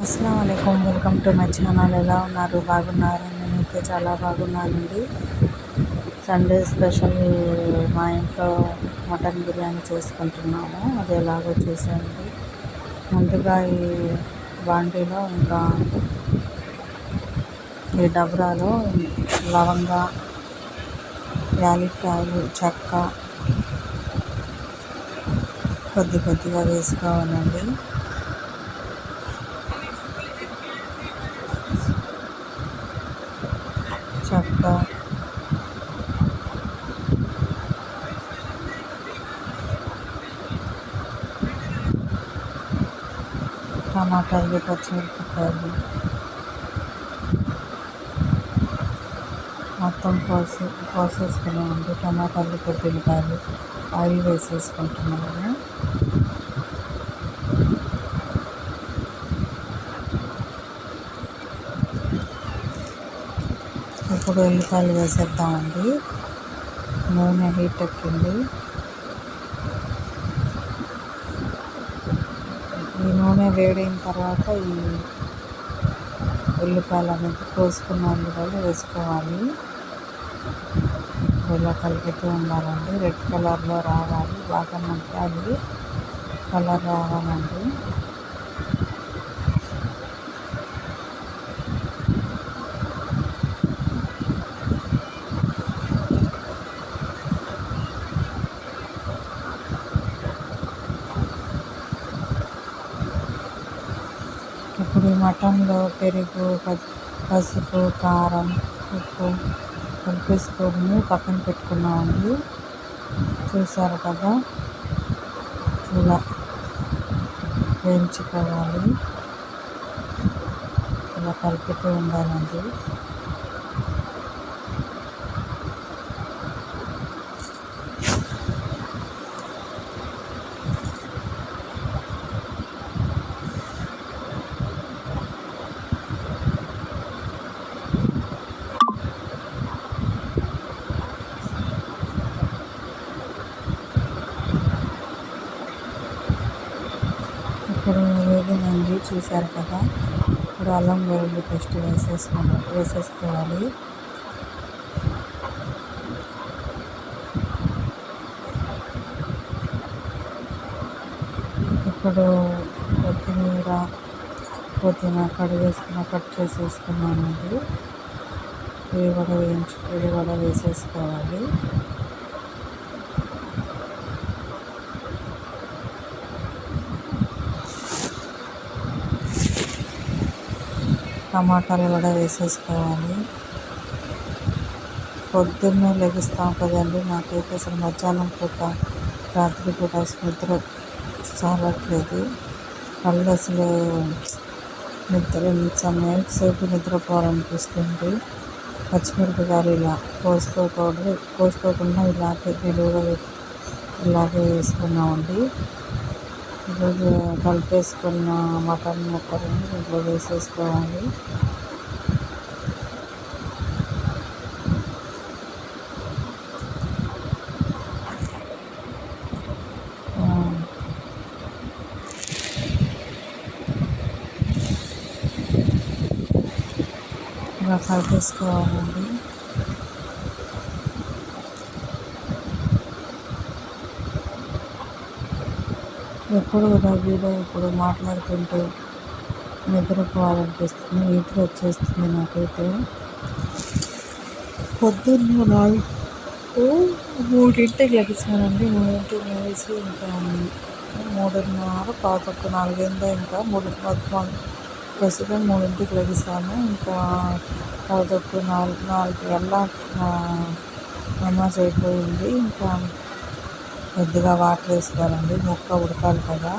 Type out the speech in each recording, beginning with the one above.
అస్సలం అయికం, welcome to my channel. ఎలా ఉన్నారు? బాగున్నారు? నేనైతే చాలా బాగున్నానండి. సండే స్పెషల్ మా ఇంట్లో మటన్ బిర్యానీ చేసుకుంటున్నాము. అది ఎలాగో చూసేయండి. ముందుగా ఈ బాండీలో ఇంకా ఈ డబ్రాలో లవంగ, యాలక్కాయలు, చెక్క కొద్దిగా వేసుకోవాలండి. చెక్క, టమాటాలు, పచ్చిమిరపకాయలు మొత్తం కోసేసుకున్నామండి. టమాటాలు, కొద్దిపాయలు ఆయిల్ వేసేసుకుంటున్నాము. ఇప్పుడు ఉల్లిపాయలు వేసేద్దామండి. నూనె హీట్ ఎక్కింది. ఈ నూనె వేడైన తర్వాత ఈ ఉల్లిపాయలు అనేది కోసుకున్న ఉల్లిపాయలు వేసుకోవాలి. ఇలా కలుపుతూ ఉండాలండి. రెడ్ కలర్లో రావాలి, బాగా మగ్గాలి, కలర్ రావాలండి. ఇప్పుడు ఈ మటన్లో పెరుగు, పసుపు, కారం, ఉప్పు కలిపేసుకొని పక్కన పెట్టుకున్నామండి. చూసారు కదా, ఇలా వేయించుకోవాలి. ఇలా కలుపుతూ ఉండాలండి. ఇప్పుడు వేగిందండి, చూసారు కదా. ఇప్పుడు అల్లం వెల్లుల్లి పేస్ట్ వేసేసుకోవాలి. ఇప్పుడు కొత్తిమీర, పుదీనా కట్ చేసేసుకున్నామండి. ఇది కూడా వేసేసుకోవాలి. టమాటాలు కూడా వేసేసుకోవాలి. పొద్దున్నే లెగుస్తాం కదండి, నాకైతే అసలు మధ్యాహ్నం పూట, రాత్రి పూట అసలు నిద్ర చాలట్లేదు. కళ్ళు అసలు నైట్ సేపు నిద్రపోవాలనిపిస్తుంది. పచ్చిమిరపకాయలు ఇలా కోసుకోకుండా ఇలాగే వేసుకున్నామండి. ఇప్పుడు కలిపేసుకున్న మటన్ ముక్కలను ఇంట్లో వేసేసుకోవాలి. ఇలా కలిపేసుకోవాలండి. ఎప్పుడు వీడియో ఇప్పుడు మాట్లాడుతుంటే నిద్రపోవాలనిపిస్తుంది, నిద్ర వచ్చేస్తుంది నాకైతే. పొద్దున్న 3ంటికి లెగిసానండి. 3ంటికి లేచి ఇంకా 3:30, 4 ఇంకా ప్రస్తుతం 3ంటికి లెగిసాను. ఇంకా 4 కల్లా నమాజ్ అయిపోయింది. ఇంకా కొద్దిగా వాటర్ వేసుకోవాలండి, ముక్క ఉడకాలి కదా.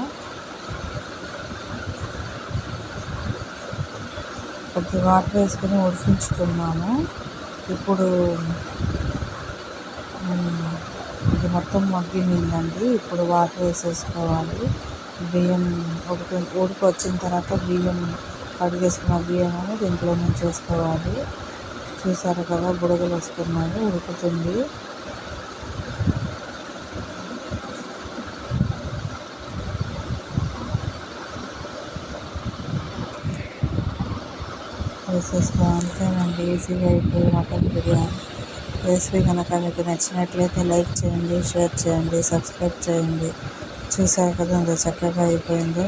కొద్దిగా వాటర్ వేసుకొని ఉడికించుకున్నాము. ఇప్పుడు ఇది మొత్తం మగ్గిపోయిందండి. ఇప్పుడు వాటర్ వేసేసుకోవాలి. బియ్యం ఉడికి వచ్చిన తర్వాత కడిగేసుకున్న బియ్యం అని దీంట్లో ముంచేసుకోవాలి. చూసారు కదా, బుడగలు వస్తున్నాయి, ఉడుకుతుంది. వేసేసుకో, అంతేనండి, ఈజీగా అయిపోయి మటన్ బిర్యానీ. రెసిపీ కనుక మీకు నచ్చినట్లయితే లైక్ చేయండి, షేర్ చేయండి, సబ్స్క్రైబ్ చేయండి. చూసారు కదా ఎంత చక్కగా అయిపోయిందో.